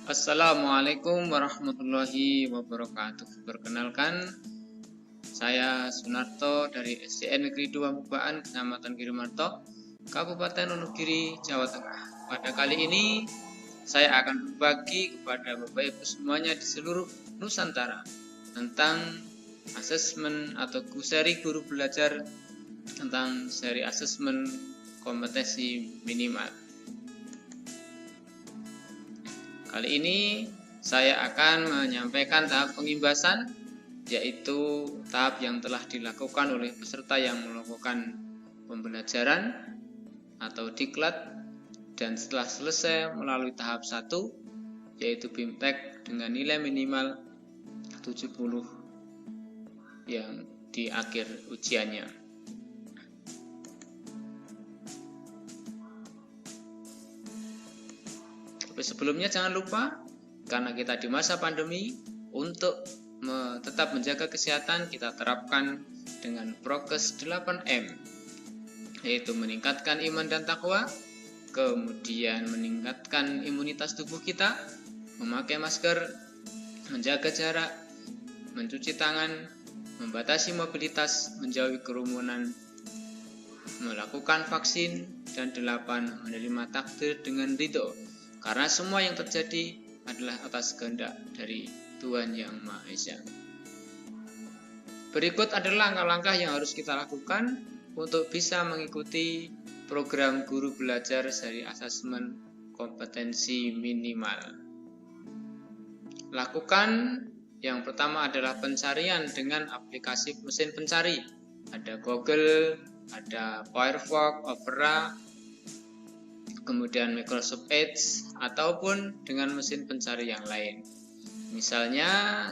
Assalamualaikum warahmatullahi wabarakatuh. Perkenalkan, saya Sunarto dari SDN Negeri 2 Mubaan, Kecamatan Girimarto, Kabupaten Wonogiri, Jawa Tengah. Pada kali ini, saya akan berbagi kepada Bapak Ibu semuanya di seluruh Nusantara tentang asesmen atau seri guru belajar tentang seri asesmen kompetensi minimal. Kali ini saya akan menyampaikan tahap pengimbasan, yaitu tahap yang telah dilakukan oleh peserta yang melakukan pembelajaran atau diklat, dan setelah selesai melalui tahap 1, yaitu BIMTEK dengan nilai minimal 70 yang di akhir ujiannya. Tapi sebelumnya jangan lupa, karena kita di masa pandemi, untuk tetap menjaga kesehatan kita terapkan dengan prokes 8M, yaitu meningkatkan iman dan takwa, kemudian meningkatkan imunitas tubuh kita, memakai masker, menjaga jarak, mencuci tangan, membatasi mobilitas, menjauhi kerumunan, melakukan vaksin, dan 8 menerima takdir dengan ridho. Karena semua yang terjadi adalah atas kehendak dari Tuhan Yang Maha Esa. Berikut adalah langkah-langkah yang harus kita lakukan untuk bisa mengikuti program guru belajar seri asesmen kompetensi minimal. Lakukan yang pertama adalah pencarian dengan aplikasi mesin pencari. Ada Google, ada Firefox, Opera, kemudian Microsoft Edge, ataupun dengan mesin pencari yang lain. Misalnya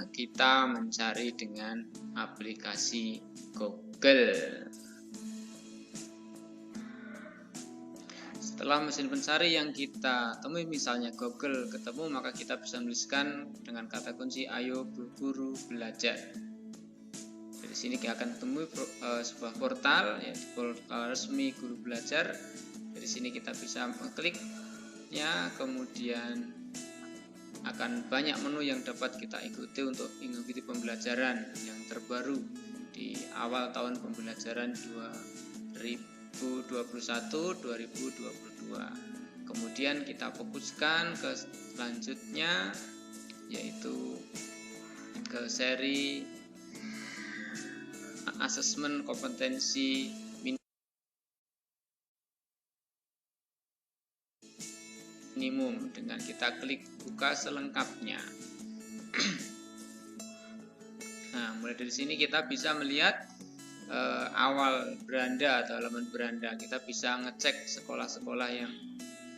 kita mencari dengan aplikasi Google. Setelah mesin pencari yang kita temui misalnya Google ketemu, maka kita bisa menuliskan dengan kata kunci "Ayo Guru Belajar". Dari sini kita akan temui sebuah portal, yaitu portal resmi Guru Belajar. Dari sini kita bisa mengkliknya, kemudian akan banyak menu yang dapat kita ikuti untuk mengikuti pembelajaran yang terbaru di awal tahun pembelajaran 2021-2022. Kemudian kita fokuskan ke selanjutnya, yaitu ke seri asesmen kompetensi minimum dengan kita klik buka selengkapnya. Nah, mulai dari sini kita bisa melihat awal beranda atau halaman beranda. Kita bisa ngecek sekolah-sekolah yang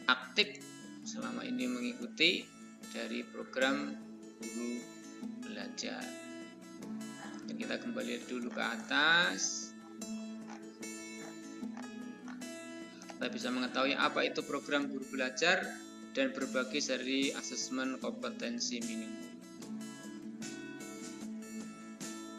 aktif selama ini mengikuti dari program guru belajar. Dan kita kembali dulu ke atas. Kita bisa mengetahui apa itu program guru belajar dan berbagi seri asesmen kompetensi minimum.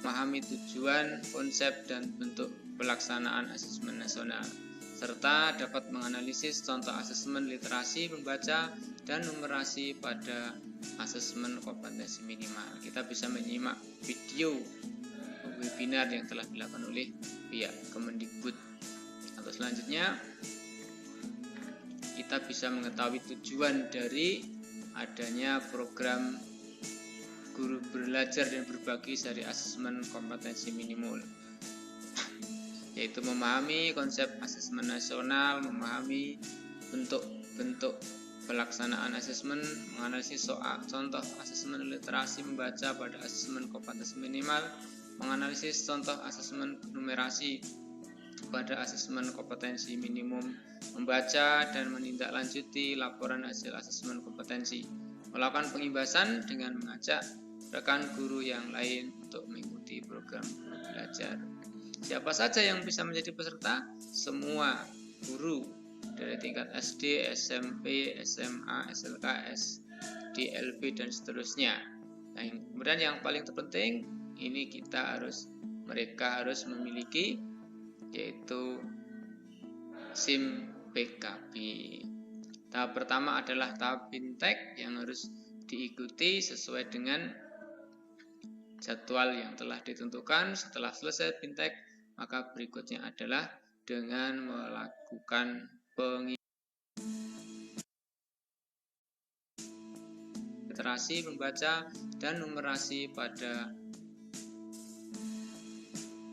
Memahami tujuan, konsep, dan bentuk pelaksanaan asesmen nasional, serta dapat menganalisis contoh asesmen literasi, membaca, dan numerasi pada asesmen kompetensi minimal. Kita bisa menyimak video webinar yang telah dilakukan oleh pihak Kemendikbud. Atau selanjutnya, kita bisa mengetahui tujuan dari adanya program guru belajar dan berbagi seri asesmen kompetensi minimal, yaitu memahami konsep asesmen nasional, memahami bentuk-bentuk pelaksanaan asesmen, menganalisis soal contoh asesmen literasi, membaca pada asesmen kompetensi minimal, menganalisis contoh asesmen numerasi pada asesmen kompetensi minimum, membaca dan menindaklanjuti laporan hasil asesmen kompetensi, melakukan pengimbasan dengan mengajak rekan guru yang lain untuk mengikuti program guru belajar. Siapa saja yang bisa menjadi peserta? Semua guru dari tingkat SD, SMP, SMA, SLK, SDLB, dan seterusnya. Nah, kemudian yang paling terpenting, ini mereka harus memiliki, yaitu SIM PKB. Tahap pertama adalah tahap BIMTEK yang harus diikuti sesuai dengan jadwal yang telah ditentukan. Setelah selesai BIMTEK, maka berikutnya adalah dengan melakukan literasi membaca dan numerasi pada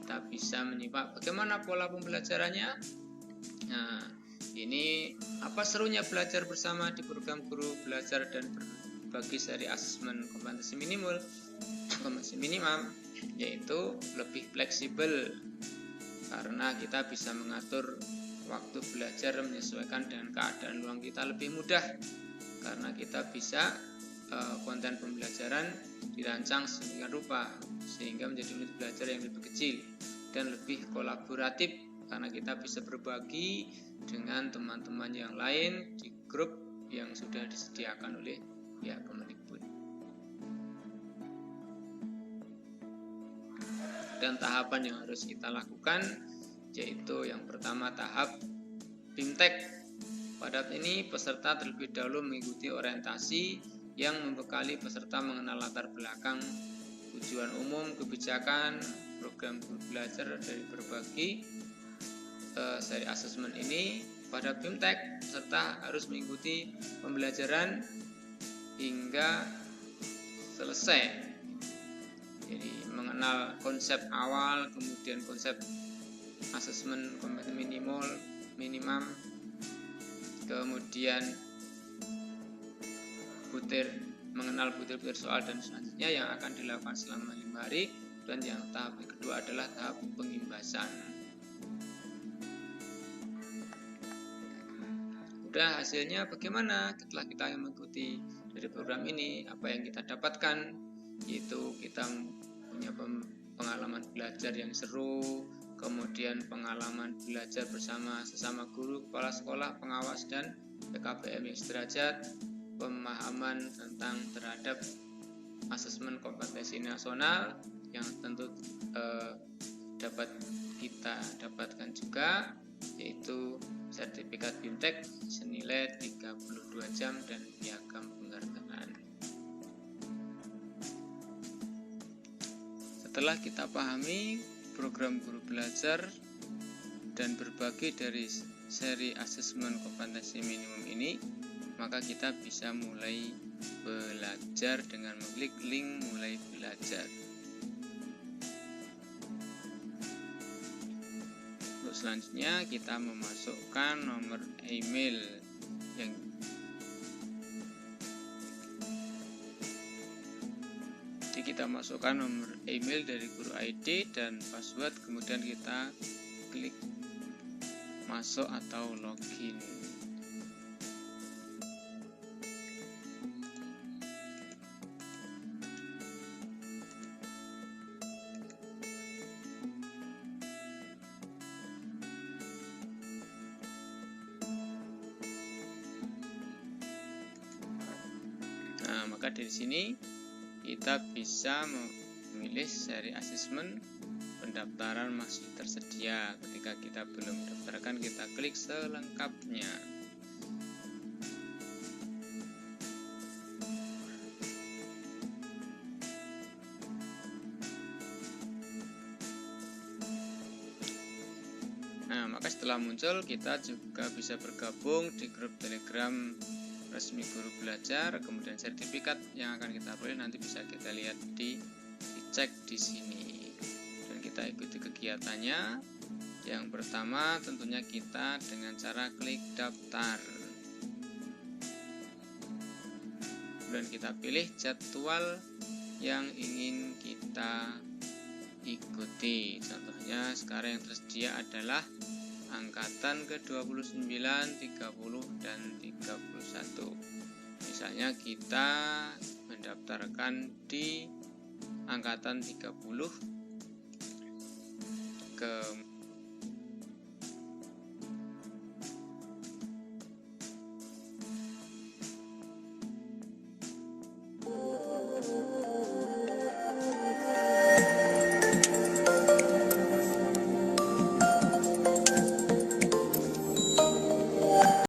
kita bisa menyimak bagaimana pola pembelajarannya. Nah, ini apa serunya belajar bersama di program Guru Belajar dan Berbagi seri asesmen kompetensi minimum, yaitu lebih fleksibel karena kita bisa mengatur waktu belajar menyesuaikan dengan keadaan ruang kita lebih mudah, karena kita bisa konten pembelajaran dirancang sedemikian rupa sehingga menjadi unit belajar yang lebih kecil dan lebih kolaboratif, karena kita bisa berbagi dengan teman-teman yang lain di grup yang sudah disediakan oleh pihak Kemendikbud. Dan tahapan yang harus kita lakukan yaitu yang pertama tahap BIMTEK. Pada ini peserta terlebih dahulu mengikuti orientasi yang membekali peserta mengenal latar belakang, tujuan umum, kebijakan, program Guru Belajar dari Berbagi seri asesmen ini. Pada BIMTEK, peserta harus mengikuti pembelajaran hingga selesai. Jadi mengenal konsep awal, kemudian konsep asesmen kompetensi minimum, kemudian mengenal butir-butir soal dan selanjutnya yang akan dilakukan selama 5 hari. Dan yang tahap kedua adalah tahap pengimbasan. Udah, hasilnya bagaimana setelah kita mengikuti dari program ini? Apa yang kita dapatkan? Yaitu kita punya pengalaman belajar yang seru, kemudian pengalaman belajar bersama sesama guru, kepala sekolah, pengawas, dan PKBM yang sederajat, pemahaman terhadap asesmen kompetensi nasional yang tentu dapat kita dapatkan juga, yaitu sertifikat BIMTEK senilai 32 jam dan piagam penghargaan. Setelah kita pahami program Guru Belajar dan Berbagi dari seri asesmen kompetensi minimum ini, maka kita bisa mulai belajar dengan mengklik link mulai belajar. Untuk selanjutnya kita memasukkan nomor email yang kita masukkan nomor email dari guru ID dan password, kemudian kita klik masuk atau login. Nah, maka dari sini kita bisa memilih seri asesmen. Pendaftaran masih tersedia. Ketika kita belum mendaftarkan, kita klik selengkapnya. Nah, maka setelah muncul, kita juga bisa bergabung di grup Telegram resmi Guru Belajar. Kemudian sertifikat yang akan kita peroleh nanti bisa kita lihat dicek di sini. Dan kita ikuti kegiatannya. Yang pertama tentunya kita dengan cara klik daftar. Kemudian kita pilih jadwal yang ingin kita ikuti. Contohnya sekarang yang tersedia adalah angkatan ke-29, 30, dan 31. Misalnya kita mendaftarkan di angkatan 30,